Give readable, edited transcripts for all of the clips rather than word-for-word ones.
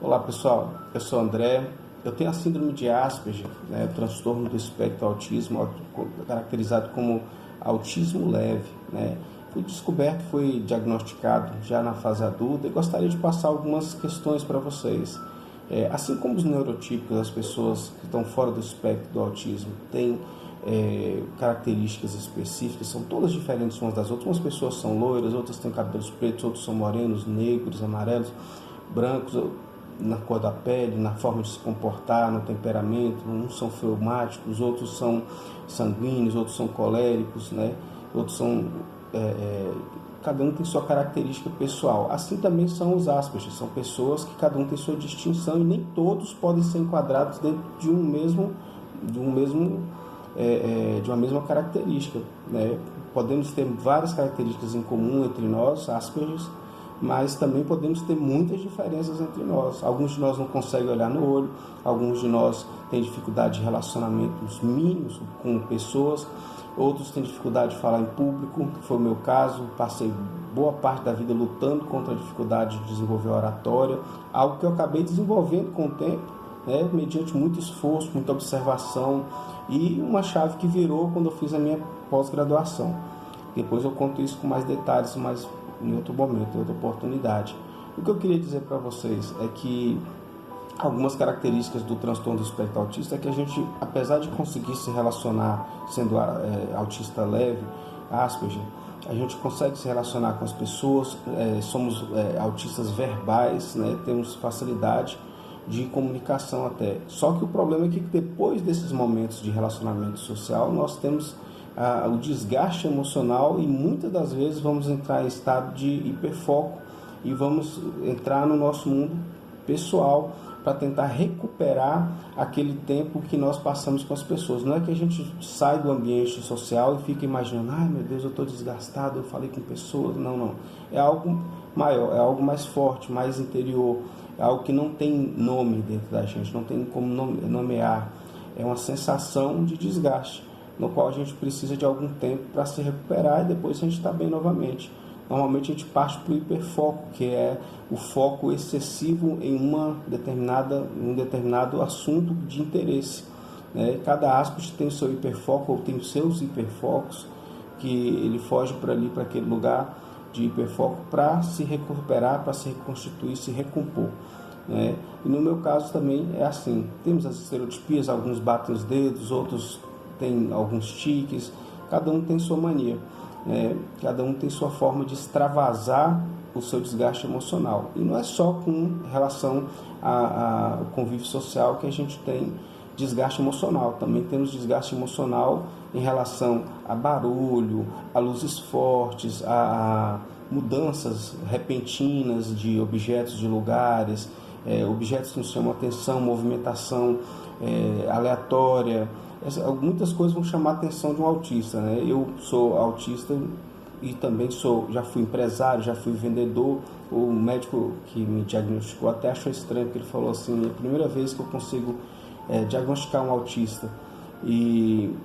Olá pessoal, eu sou André, eu tenho a síndrome de Asperger, transtorno do espectro autismo, caracterizado como autismo leve. Fui descoberto, fui diagnosticado já na fase adulta e gostaria de passar algumas questões para vocês. Assim como os neurotípicos, as pessoas que estão fora do espectro do autismo têm características específicas, são todas diferentes umas das outras. Umas pessoas são loiras, outras têm cabelos pretos, outros são morenos, negros, amarelos, brancos, na cor da pele, na forma de se comportar, no temperamento. Uns são fleumáticos, outros são sanguíneos, outros são coléricos, outros são... cada um tem sua característica pessoal. Assim também são os Asperger, são pessoas que cada um tem sua distinção e nem todos podem ser enquadrados dentro de uma mesma característica. Podemos ter várias características em comum entre nós, Asperger, mas também podemos ter muitas diferenças entre nós. Alguns de nós não conseguem olhar no olho, alguns de nós têm dificuldade de relacionamentos mínimos com pessoas, outros têm dificuldade de falar em público, que foi o meu caso. Passei boa parte da vida lutando contra a dificuldade de desenvolver oratória, algo que eu acabei desenvolvendo com o tempo, mediante muito esforço, muita observação, e uma chave que virou quando eu fiz a minha pós-graduação. Depois eu conto isso com mais detalhes, mas em outro momento, em outra oportunidade. O que eu queria dizer para vocês é que algumas características do transtorno do espectro autista é que a gente, apesar de conseguir se relacionar sendo autista leve, Asperger, a gente consegue se relacionar com as pessoas, somos autistas verbais, temos facilidade de comunicação até. Só que o problema é que depois desses momentos de relacionamento social, nós temos o desgaste emocional e muitas das vezes vamos entrar em estado de hiperfoco e vamos entrar no nosso mundo pessoal para tentar recuperar aquele tempo que nós passamos com as pessoas. Não é que a gente sai do ambiente social e fica imaginando, ai meu Deus, eu estou desgastado, eu falei com pessoas. Não. É algo maior, é algo mais forte, mais interior, é algo que não tem nome dentro da gente, não tem como nomear. É uma sensação de desgaste, no qual a gente precisa de algum tempo para se recuperar e depois a gente está bem novamente. Normalmente a gente parte para o hiperfoco, que é o foco excessivo em um determinado assunto de interesse. Cada Asperger tem o seu hiperfoco, ou tem os seus hiperfocos, que ele foge para aquele lugar de hiperfoco para se recuperar, para se reconstituir, se recompor. E no meu caso também é assim. Temos as estereotipias, alguns batem os dedos, outros têm alguns tiques, cada um tem sua mania. Cada um tem sua forma de extravasar o seu desgaste emocional. E não é só com relação ao convívio social que a gente tem desgaste emocional. Também temos desgaste emocional em relação a barulho, a luzes fortes, a mudanças repentinas de objetos, de lugares, objetos que nos chamam a atenção, movimentação aleatória. Muitas coisas vão chamar a atenção de um autista. Eu sou autista e também já fui empresário, já fui vendedor. O médico que me diagnosticou até achou estranho, porque ele falou assim, é a primeira vez que eu consigo diagnosticar um autista e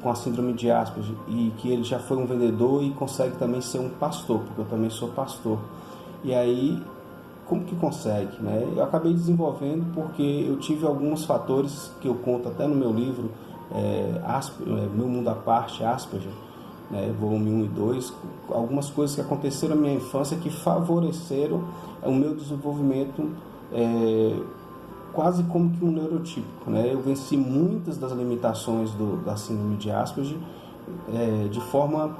com a síndrome de Asperger, e que ele já foi um vendedor e consegue também ser um pastor, porque eu também sou pastor. E aí, como que consegue? Eu acabei desenvolvendo porque eu tive alguns fatores que eu conto até no meu livro, Meu Mundo à Parte, Asperger, volume 1 e 2, algumas coisas que aconteceram na minha infância que favoreceram o meu desenvolvimento quase como que um neurotípico. Eu venci muitas das limitações da síndrome de Asperger de forma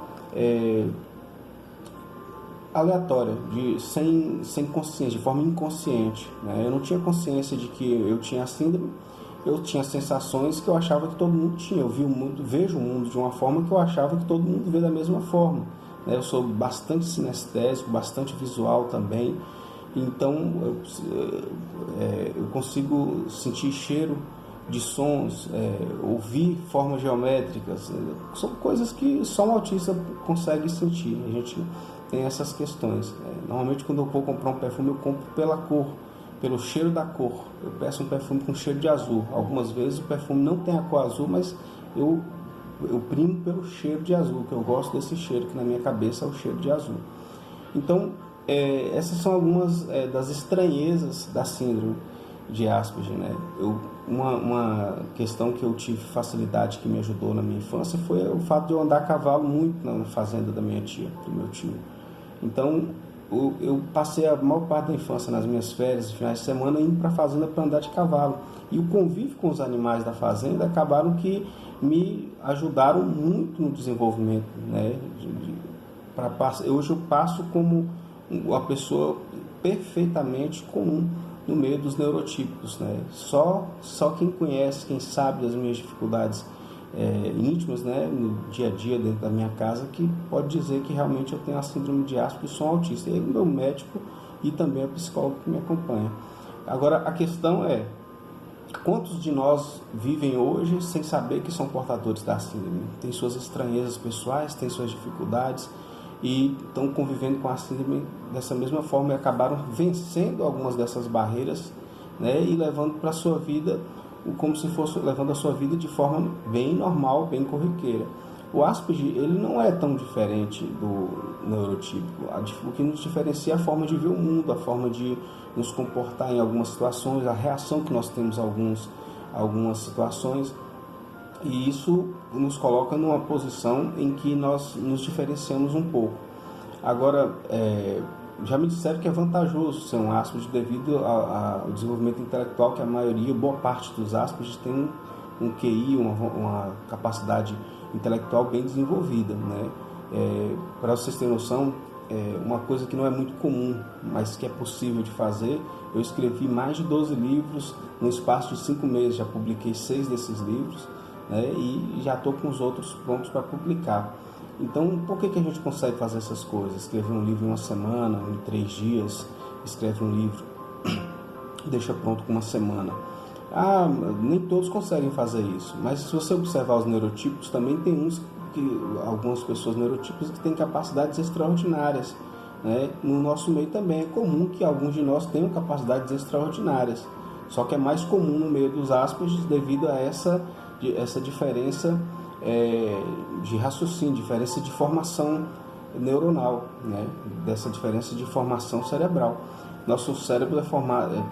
aleatória, sem consciência, de forma inconsciente. Eu não tinha consciência de que eu tinha a síndrome. Eu tinha sensações que eu achava que todo mundo tinha. Eu vejo o mundo de uma forma que eu achava que todo mundo vê da mesma forma. Eu sou bastante sinestésico, bastante visual também. Então eu consigo sentir cheiro de sons, ouvir formas geométricas. São coisas que só um autista consegue sentir. A gente tem essas questões. Normalmente quando eu vou comprar um perfume, eu compro pela cor, pelo cheiro da cor. Eu peço um perfume com cheiro de azul. Algumas vezes o perfume não tem a cor azul, mas eu primo pelo cheiro de azul, que eu gosto desse cheiro, que na minha cabeça é o cheiro de azul. Então, Essas são algumas das estranhezas da síndrome de Asperger, né? Uma questão que eu tive facilidade, que me ajudou na minha infância, foi o fato de eu andar a cavalo muito na fazenda da minha tia, do meu tio. Então, eu passei a maior parte da infância nas minhas férias, finais de semana, indo para a fazenda para andar de cavalo. E o convívio com os animais da fazenda acabaram que me ajudaram muito no desenvolvimento, né? Hoje eu passo como uma pessoa perfeitamente comum no meio dos neurotípicos, né? Só quem conhece, quem sabe das minhas dificuldades íntimas, né, no dia a dia dentro da minha casa, que pode dizer que realmente eu tenho a síndrome de Asperger e sou autista. E o meu médico e também a psicóloga que me acompanha. Agora, a questão é: quantos de nós vivem hoje sem saber que são portadores da síndrome? Tem suas estranhezas pessoais, tem suas dificuldades e estão convivendo com a síndrome dessa mesma forma e acabaram vencendo algumas dessas barreiras, né, e levando para a sua vida como se fosse levando a sua vida de forma bem normal, bem corriqueira. O Asperger, ele não é tão diferente do neurotípico. O que nos diferencia é a forma de ver o mundo, a forma de nos comportar em algumas situações, a reação que nós temos a algumas situações. E isso nos coloca numa posição em que nós nos diferenciamos um pouco. Agora, já me disseram que é vantajoso ser um Asperger devido ao desenvolvimento intelectual, que a maioria, boa parte dos Asperger tem um QI, uma capacidade intelectual bem desenvolvida, né? Para vocês terem noção, uma coisa que não é muito comum, mas que é possível de fazer, eu escrevi mais de 12 livros no espaço de 5 meses, já publiquei 6 desses livros, né? E já estou com os outros prontos para publicar. Então, por que a gente consegue fazer essas coisas? Escrever um livro em uma semana, em 3 dias, escreve um livro, deixa pronto com uma semana. Nem todos conseguem fazer isso, mas se você observar os neurotipos, também tem algumas pessoas neurotípicas que têm capacidades extraordinárias, né? No nosso meio também é comum que alguns de nós tenham capacidades extraordinárias, só que é mais comum no meio dos Asperger devido a essa diferença de raciocínio, diferença de formação neuronal, né? Dessa diferença de formação cerebral. Nosso cérebro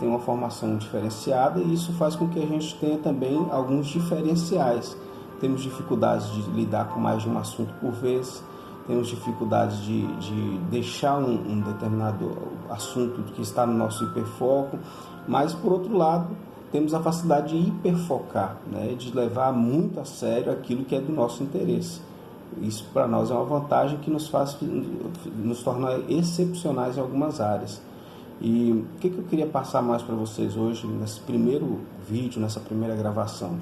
tem uma formação diferenciada e isso faz com que a gente tenha também alguns diferenciais. Temos dificuldades de lidar com mais de um assunto por vez, temos dificuldades de deixar um determinado assunto que está no nosso hiperfoco, mas, por outro lado, temos a facilidade de hiperfocar, né? De levar muito a sério aquilo que é do nosso interesse. Isso, para nós, é uma vantagem que nos torna excepcionais em algumas áreas. E o que eu queria passar mais para vocês hoje, nesse primeiro vídeo, nessa primeira gravação?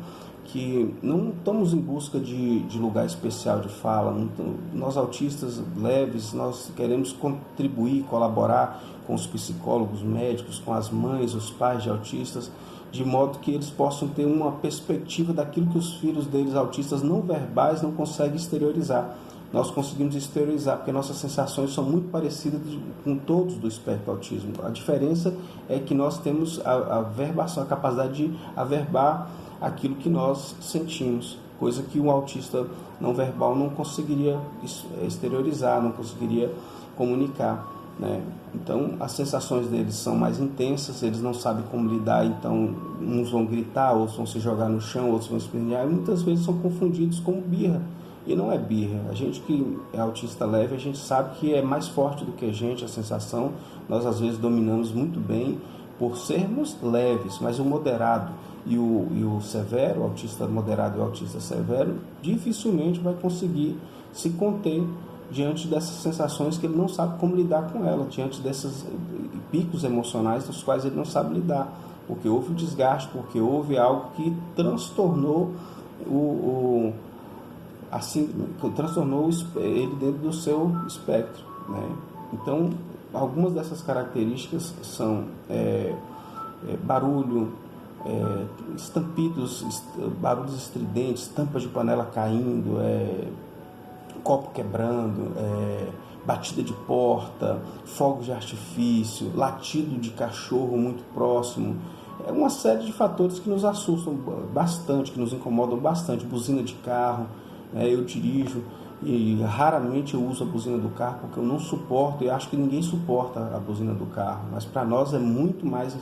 Que não estamos em busca de lugar especial de fala. Nós autistas leves, nós queremos contribuir, colaborar com os psicólogos, médicos, com as mães, os pais de autistas, de modo que eles possam ter uma perspectiva daquilo que os filhos deles autistas não verbais não conseguem exteriorizar. Nós conseguimos exteriorizar, porque nossas sensações são muito parecidas com todos do espectro autismo. A diferença é que nós temos a verbação, a capacidade de averbar aquilo que nós sentimos, coisa que um autista não verbal não conseguiria exteriorizar, não conseguiria comunicar, né? Então, as sensações deles são mais intensas, eles não sabem como lidar, então uns vão gritar, outros vão se jogar no chão, outros vão espernear, e muitas vezes são confundidos com birra. E não é birra. A gente que é autista leve, a gente sabe que é mais forte do que a gente, a sensação. Nós às vezes dominamos muito bem por sermos leves, mas o moderado e o severo, o autista moderado e o autista severo, dificilmente vai conseguir se conter diante dessas sensações que ele não sabe como lidar com ela, diante desses picos emocionais dos quais ele não sabe lidar, porque houve um desgaste, porque houve algo que transtornou transtornou ele dentro do seu espectro, né? Então, algumas dessas características são barulho, estampidos, barulhos estridentes, tampas de panela caindo, copo quebrando, batida de porta, fogos de artifício, latido de cachorro muito próximo. É uma série de fatores que nos assustam bastante, que nos incomodam bastante. Buzina de carro, eu dirijo e raramente eu uso a buzina do carro porque eu não suporto, e acho que ninguém suporta a buzina do carro, mas para nós é muito mais,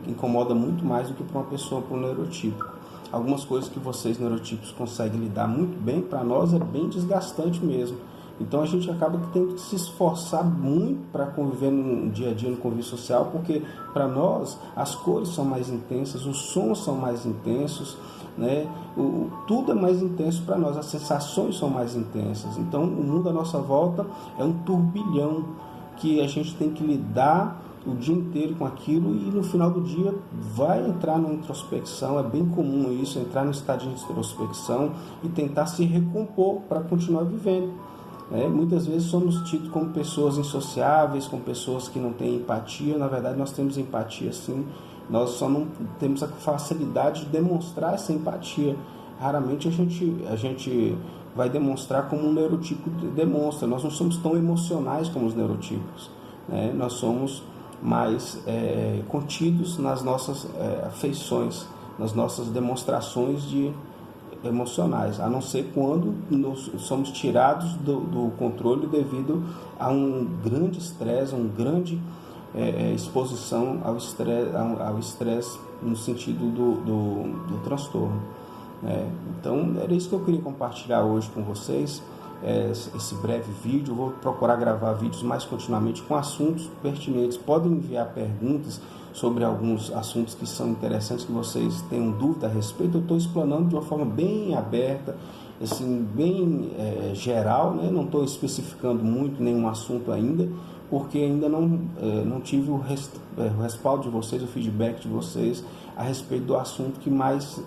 incomoda muito mais do que para uma pessoa com neurotípico. Algumas coisas que vocês neurotípicos conseguem lidar muito bem, para nós é bem desgastante mesmo. Então a gente acaba tendo que se esforçar muito para conviver no dia a dia, no convívio social, porque para nós as cores são mais intensas, os sons são mais intensos, né? Tudo é mais intenso para nós, as sensações são mais intensas. Então o mundo à nossa volta é um turbilhão que a gente tem que lidar o dia inteiro com aquilo, e no final do dia vai entrar na introspecção. É bem comum isso, entrar no estado de introspecção e tentar se recompor para continuar vivendo. Muitas vezes somos tidos como pessoas insociáveis, como pessoas que não têm empatia. Na verdade nós temos empatia sim, nós só não temos a facilidade de demonstrar essa empatia. Raramente a gente vai demonstrar como um neurotípico demonstra. Nós não somos tão emocionais como os neurotípicos, nós somos mais contidos nas nossas afeições, nas nossas demonstrações emocionais, a não ser quando somos tirados do controle devido a um grande estresse, uma grande exposição ao estresse no sentido do transtorno. Então era isso que eu queria compartilhar hoje com vocês, esse breve vídeo. Eu vou procurar gravar vídeos mais continuamente com assuntos pertinentes. Podem enviar perguntas sobre alguns assuntos que são interessantes, que vocês tenham dúvida a respeito. Eu estou explanando de uma forma bem aberta, assim, bem geral, não estou especificando muito nenhum assunto ainda, porque ainda não tive o respaldo de vocês, o feedback de vocês a respeito do assunto que mais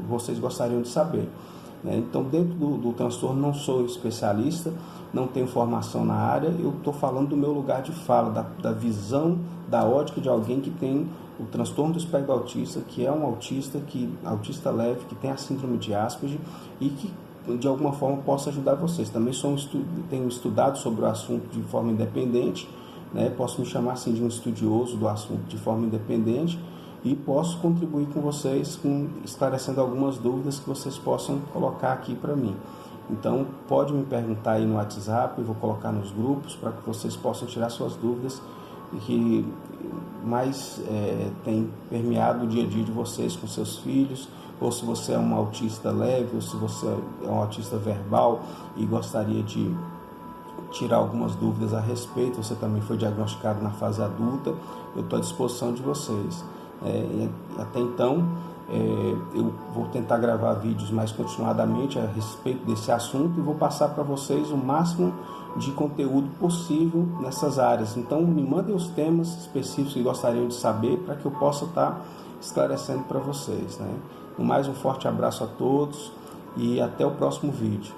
vocês gostariam de saber. Então, dentro do transtorno, não sou especialista, não tenho formação na área, eu estou falando do meu lugar de fala, da visão, da ótica de alguém que tem o transtorno do espectro autista, que é um autista leve, que tem a síndrome de Asperger e que de alguma forma possa ajudar vocês. Também tenho estudado sobre o assunto de forma independente, posso me chamar assim de um estudioso do assunto de forma independente, e posso contribuir com vocês, esclarecendo algumas dúvidas que vocês possam colocar aqui para mim. Então, pode me perguntar aí no WhatsApp, eu vou colocar nos grupos para que vocês possam tirar suas dúvidas que mais tem permeado o dia a dia de vocês com seus filhos, ou se você é um autista leve, ou se você é um autista verbal e gostaria de tirar algumas dúvidas a respeito, você também foi diagnosticado na fase adulta, eu estou à disposição de vocês. Até então, eu vou tentar gravar vídeos mais continuadamente a respeito desse assunto e vou passar para vocês o máximo de conteúdo possível nessas áreas. Então, me mandem os temas específicos que gostariam de saber para que eu possa estar esclarecendo para vocês. No mais, um forte abraço a todos e até o próximo vídeo.